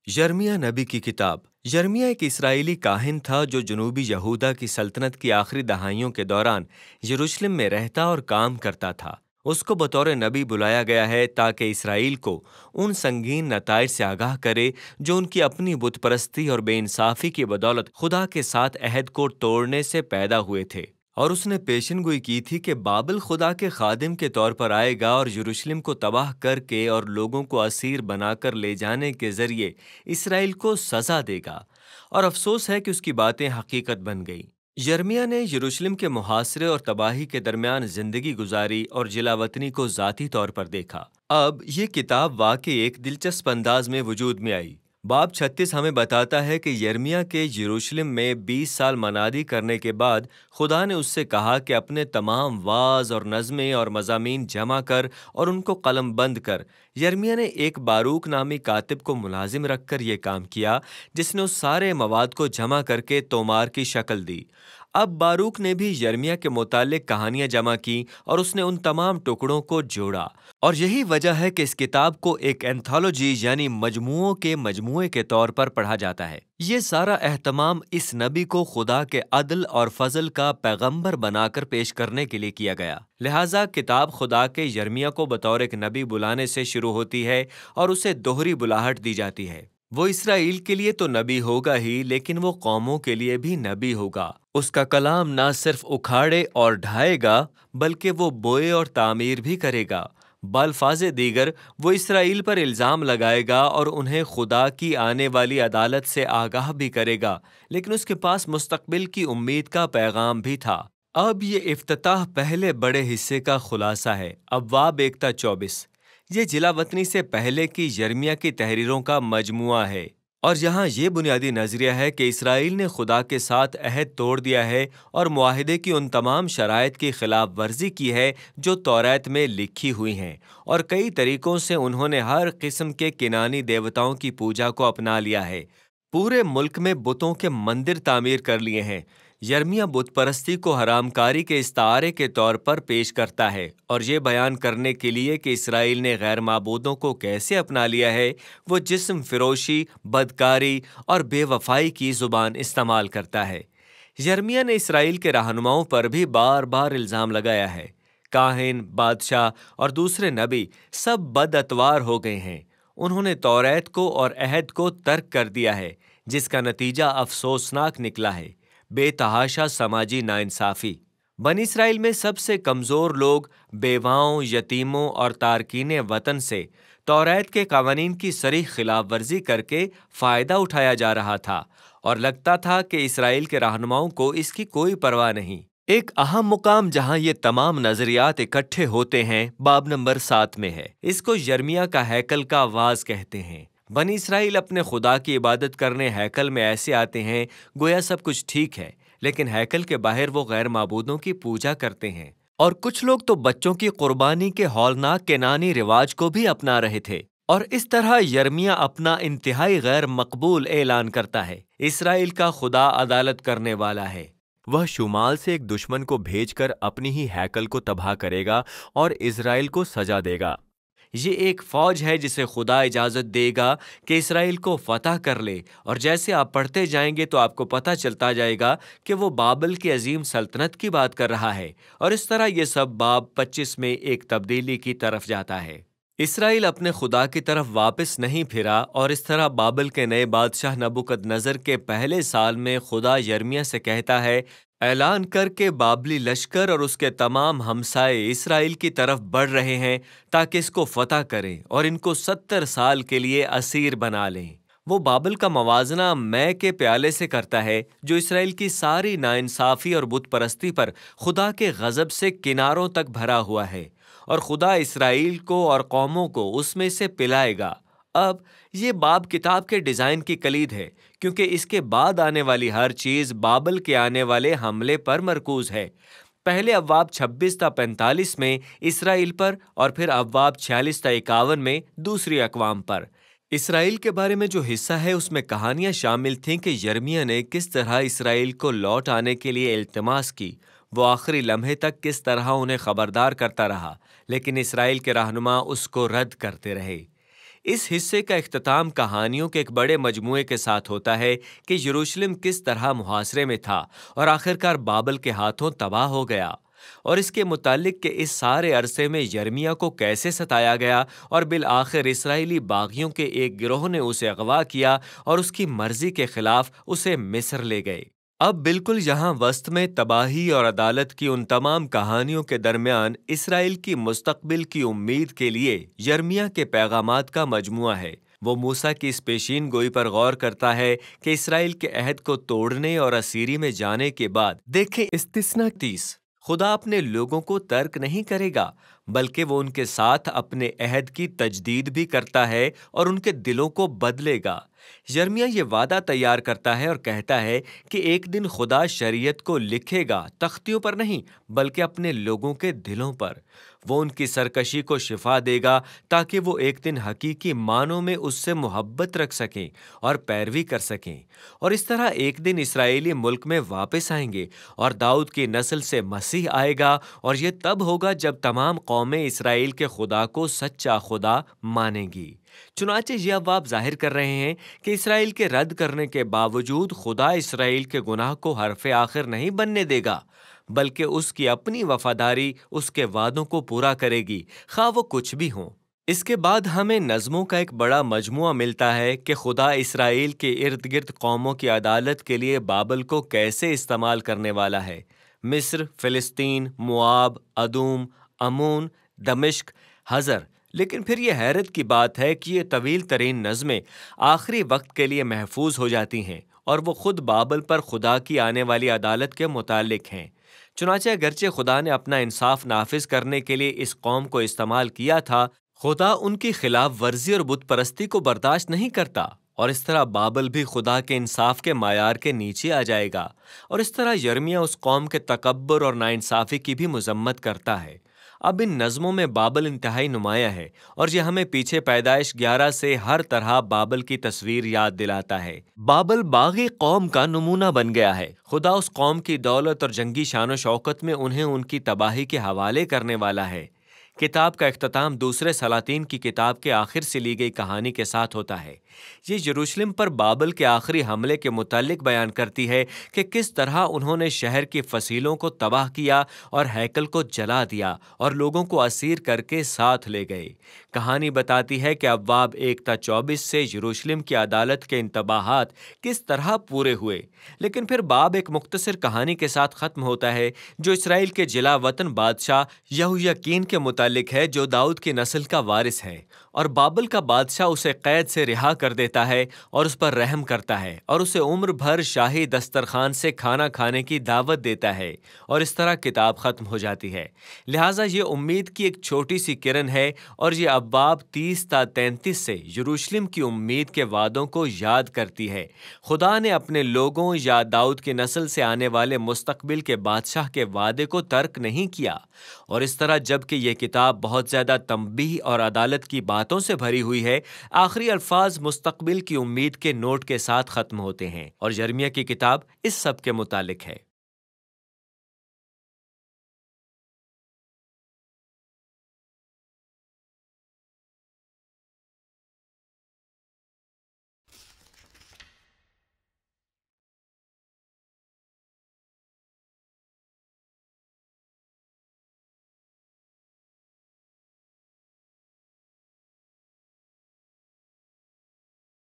یرمیہ نبی کی کتاب۔ یرمیہ ایک اسرائیلی کاہن تھا جو جنوبی یہودا کی سلطنت کی آخری دہائیوں کے دوران یروشلم میں رہتا اور کام کرتا تھا۔ اس کو بطور نبی بلایا گیا ہے تاکہ اسرائیل کو ان سنگین نتائج سے آگاہ کرے جو ان کی اپنی بت پرستی اور بے انصافی کی بدولت خدا کے ساتھ عہد کو توڑنے سے پیدا ہوئے تھے۔ اور اس نے پیشن گوئی کی تھی کہ بابل خدا کے خادم کے طور پر آئے گا اور یروشلم کو تباہ کر کے اور لوگوں کو اسیر بنا کر لے جانے کے ذریعے اسرائیل کو سزا دے گا، اور افسوس ہے کہ اس کی باتیں حقیقت بن گئی۔ یرمیہ نے یروشلم کے محاصرے اور تباہی کے درمیان زندگی گزاری اور جلا وطنی کو ذاتی طور پر دیکھا۔ اب یہ کتاب واقعی ایک دلچسپ انداز میں وجود میں آئی۔ باب 36 ہمیں بتاتا ہے کہ یرمیہ کے یروشلم میں 20 سال منادی کرنے کے بعد خدا نے اس سے کہا کہ اپنے تمام واعظ اور نظمیں اور مضامین جمع کر اور ان کو قلم بند کر۔ یرمیہ نے ایک باروک نامی کاتب کو ملازم رکھ کر یہ کام کیا، جس نے اس سارے مواد کو جمع کر کے تومار کی شکل دی۔ اب باروک نے بھی یرمیہ کے متعلق کہانیاں جمع کی اور اس نے ان تمام ٹکڑوں کو جوڑا، اور یہی وجہ ہے کہ اس کتاب کو ایک اینتھولوجی یعنی مجموعوں کے مجموعے کے طور پر پڑھا جاتا ہے۔ یہ سارا اہتمام اس نبی کو خدا کے عدل اور فضل کا پیغمبر بنا کر پیش کرنے کے لیے کیا گیا۔ لہٰذا کتاب خدا کے یرمیہ کو بطور ایک نبی بلانے سے شروع ہوتی ہے اور اسے دوہری بلاہٹ دی جاتی ہے۔ وہ اسرائیل کے لیے تو نبی ہوگا ہی، لیکن وہ قوموں کے لیے بھی نبی ہوگا۔ اس کا کلام نہ صرف اکھاڑے اور ڈھائے گا بلکہ وہ بوئے اور تعمیر بھی کرے گا۔ بالفاظ دیگر وہ اسرائیل پر الزام لگائے گا اور انہیں خدا کی آنے والی عدالت سے آگاہ بھی کرے گا، لیکن اس کے پاس مستقبل کی امید کا پیغام بھی تھا۔ اب یہ افتتاح پہلے بڑے حصے کا خلاصہ ہے۔ ابواب 1 تا 24 یہ جلا وطنی سے پہلے کی یرمیہ کی تحریروں کا مجموعہ ہے، اور یہاں یہ بنیادی نظریہ ہے کہ اسرائیل نے خدا کے ساتھ عہد توڑ دیا ہے اور معاہدے کی ان تمام شرائط کی خلاف ورزی کی ہے جو توریت میں لکھی ہوئی ہیں، اور کئی طریقوں سے انہوں نے ہر قسم کے کنانی دیوتاؤں کی پوجا کو اپنا لیا ہے۔ پورے ملک میں بتوں کے مندر تعمیر کر لیے ہیں۔ یرمیہ بت پرستی کو حرام کاری کے استعارے کے طور پر پیش کرتا ہے، اور یہ بیان کرنے کے لیے کہ اسرائیل نے غیر معبودوں کو کیسے اپنا لیا ہے، وہ جسم فروشی، بدکاری اور بے وفائی کی زبان استعمال کرتا ہے۔ یرمیہ نے اسرائیل کے رہنماؤں پر بھی بار بار الزام لگایا ہے۔ کاہن، بادشاہ اور دوسرے نبی سب بد اتوار ہو گئے ہیں۔ انہوں نے توریت کو اور عہد کو ترک کر دیا ہے، جس کا نتیجہ افسوسناک نکلا ہے، بے تحاشا سماجی ناانصافی۔ بنی اسرائیل میں سب سے کمزور لوگ، بیواؤں، یتیموں اور تارکین وطن سے توریت کے قوانین کی صریح خلاف ورزی کر کے فائدہ اٹھایا جا رہا تھا، اور لگتا تھا کہ اسرائیل کے رہنماؤں کو اس کی کوئی پرواہ نہیں۔ ایک اہم مقام جہاں یہ تمام نظریات اکٹھے ہوتے ہیں باب نمبر 7 میں ہے۔ اس کو یرمیہ کا ہیکل کا واز کہتے ہیں۔ بنی اسرائیل اپنے خدا کی عبادت کرنے ہیکل میں ایسے آتے ہیں گویا سب کچھ ٹھیک ہے، لیکن ہیکل کے باہر وہ غیر معبودوں کی پوجا کرتے ہیں، اور کچھ لوگ تو بچوں کی قربانی کے ہولناک کینانی رواج کو بھی اپنا رہے تھے۔ اور اس طرح یرمیہ اپنا انتہائی غیر مقبول اعلان کرتا ہے۔ اسرائیل کا خدا عدالت کرنے والا ہے۔ وہ شمال سے ایک دشمن کو بھیج کر اپنی ہی ہیکل کو تباہ کرے گا اور اسرائیل کو سزا دے گا۔ یہ ایک فوج ہے جسے خدا اجازت دے گا کہ اسرائیل کو فتح کر لے، اور جیسے آپ پڑھتے جائیں گے تو آپ کو پتہ چلتا جائے گا کہ وہ بابل کی عظیم سلطنت کی بات کر رہا ہے، اور اس طرح یہ سب باب 25 میں ایک تبدیلی کی طرف جاتا ہے۔ اسرائیل اپنے خدا کی طرف واپس نہیں پھرا، اور اس طرح بابل کے نئے بادشاہ نبوکد نظر کے پہلے سال میں خدا یرمیہ سے کہتا ہے، اعلان کر کے بابلی لشکر اور اس کے تمام ہمسائے اسرائیل کی طرف بڑھ رہے ہیں تاکہ اس کو فتح کریں اور ان کو 70 سال کے لیے اسیر بنا لیں۔ وہ بابل کا موازنہ مے کے پیالے سے کرتا ہے جو اسرائیل کی ساری ناانصافی اور بت پرستی پر خدا کے غضب سے کناروں تک بھرا ہوا ہے، اور خدا اسرائیل کو اور قوموں کو اس میں سے پلائے گا۔ اب یہ باب کتاب کے ڈیزائن کی کلید ہے، کیونکہ اس کے بعد آنے والی ہر چیز بابل کے آنے والے حملے پر مرکوز ہے۔ پہلے ابواب 26 تا 45 میں اسرائیل پر، اور پھر ابواب 46 تا 51 میں دوسری اقوام پر۔ اسرائیل کے بارے میں جو حصہ ہے اس میں کہانیاں شامل تھیں کہ یرمیہ نے کس طرح اسرائیل کو لوٹ آنے کے لیے التماس کی، وہ آخری لمحے تک کس طرح انہیں خبردار کرتا رہا، لیکن اسرائیل کے رہنما اس کو رد کرتے رہے۔ اس حصے کا اختتام کہانیوں کے ایک بڑے مجموعے کے ساتھ ہوتا ہے کہ یروشلم کس طرح محاصرے میں تھا اور آخرکار بابل کے ہاتھوں تباہ ہو گیا، اور اس کے متعلق کہ اس سارے عرصے میں یرمیہ کو کیسے ستایا گیا اور بالآخر اسرائیلی باغیوں کے ایک گروہ نے اسے اغوا کیا اور اس کی مرضی کے خلاف اسے مصر لے گئے۔ اب بالکل یہاں وسط میں تباہی اور عدالت کی ان تمام کہانیوں کے درمیان اسرائیل کی مستقبل کی امید کے لیے یرمیہ کے پیغامات کا مجموعہ ہے۔ وہ موسیٰ کی اس پیشین گوئی پر غور کرتا ہے کہ اسرائیل کے عہد کو توڑنے اور اسیری میں جانے کے بعد دیکھیں استثنا 30، خدا اپنے لوگوں کو ترک نہیں کرے گا بلکہ وہ ان کے ساتھ اپنے عہد کی تجدید بھی کرتا ہے اور ان کے دلوں کو بدلے گا۔ یرمیہ یہ وعدہ تیار کرتا ہے اور کہتا ہے کہ ایک دن خدا شریعت کو لکھے گا، تختیوں پر نہیں بلکہ اپنے لوگوں کے دلوں پر۔ وہ ان کی سرکشی کو شفا دے گا تاکہ وہ ایک دن حقیقی معنوں میں اس سے محبت رکھ سکیں اور پیروی کر سکیں، اور اس طرح ایک دن اسرائیلی ملک میں واپس آئیں گے اور داؤد کی نسل سے مسیح آئے گا، اور یہ تب ہوگا جب تمام قومیں اسرائیل کے خدا کو سچا خدا مانیں گی۔ چنانچہ یہ اب آپ ظاہر کر رہے ہیں کہ اسرائیل کے رد کرنے کے باوجود خدا اسرائیل کے گناہ کو حرف آخر نہیں بننے دے گا، بلکہ اس کی اپنی وفاداری اس کے وعدوں کو پورا کرے گی، خواہ وہ کچھ بھی ہوں۔ اس کے بعد ہمیں نظموں کا ایک بڑا مجموعہ ملتا ہے کہ خدا اسرائیل کے ارد گرد قوموں کی عدالت کے لیے بابل کو کیسے استعمال کرنے والا ہے۔ مصر، فلسطین، موآب، ادوم، امون، دمشق، حزر۔ لیکن پھر یہ حیرت کی بات ہے کہ یہ طویل ترین نظمیں آخری وقت کے لیے محفوظ ہو جاتی ہیں، اور وہ خود بابل پر خدا کی آنے والی عدالت کے متعلق ہیں۔ چنانچہ اگرچہ خدا نے اپنا انصاف نافذ کرنے کے لیے اس قوم کو استعمال کیا تھا، خدا ان کی خلاف ورزی اور بت پرستی کو برداشت نہیں کرتا، اور اس طرح بابل بھی خدا کے انصاف کے معیار کے نیچے آ جائے گا، اور اس طرح یرمیہ اس قوم کے تکبر اور ناانصافی کی بھی مذمت کرتا ہے۔ اب ان نظموں میں بابل انتہائی نمایاں ہے، اور یہ ہمیں پیچھے پیدائش 11 سے ہر طرح بابل کی تصویر یاد دلاتا ہے۔ بابل باغی قوم کا نمونہ بن گیا ہے۔ خدا اس قوم کی دولت اور جنگی شان و شوکت میں انہیں ان کی تباہی کے حوالے کرنے والا ہے۔ کتاب کا اختتام دوسرے سلاطین کی کتاب کے آخر سے لی گئی کہانی کے ساتھ ہوتا ہے۔ یہ یروشلم پر بابل کے آخری حملے کے متعلق بیان کرتی ہے کہ کس طرح انہوں نے شہر کی فصیلوں کو تباہ کیا اور ہیکل کو جلا دیا اور لوگوں کو اسیر کر کے ساتھ لے گئے۔ کہانی بتاتی ہے کہ ابواب 1-24 سے یروشلم کی عدالت کے انتباہات کس طرح پورے ہوئے، لیکن پھر باب ایک مختصر کہانی کے ساتھ ختم ہوتا ہے جو اسرائیل کے جلا وطن بادشاہ یہویاکین کے متعلق ہے، جو داؤد کی نسل کا وارث ہے، اور بابل کا بادشاہ اسے قید سے رہا کر دیتا ہے اور اس پر رحم کرتا ہے اور اسے عمر بھر شاہی دسترخوان سے کھانا کھانے کی دعوت دیتا ہے، اور اس طرح کتاب ختم ہو جاتی ہے۔ لہٰذا یہ امید کی ایک چھوٹی سی کرن ہے، اور یہ ابواب 30-33 سے یروشلم کی امید کے وعدوں کو یاد کرتی ہے۔ خدا نے اپنے لوگوں یا داؤد کی نسل سے آنے والے مستقبل کے بادشاہ کے وعدے کو ترک نہیں کیا، اور اس طرح جب کہ یہ کتاب بہت زیادہ تنبیہ اور عدالت کی باتوں سے بھری ہوئی ہے، آخری الفاظ مستقبل کی امید کے نوٹ کے ساتھ ختم ہوتے ہیں، اور یرمیہ کی کتاب اس سب کے متعلق ہے۔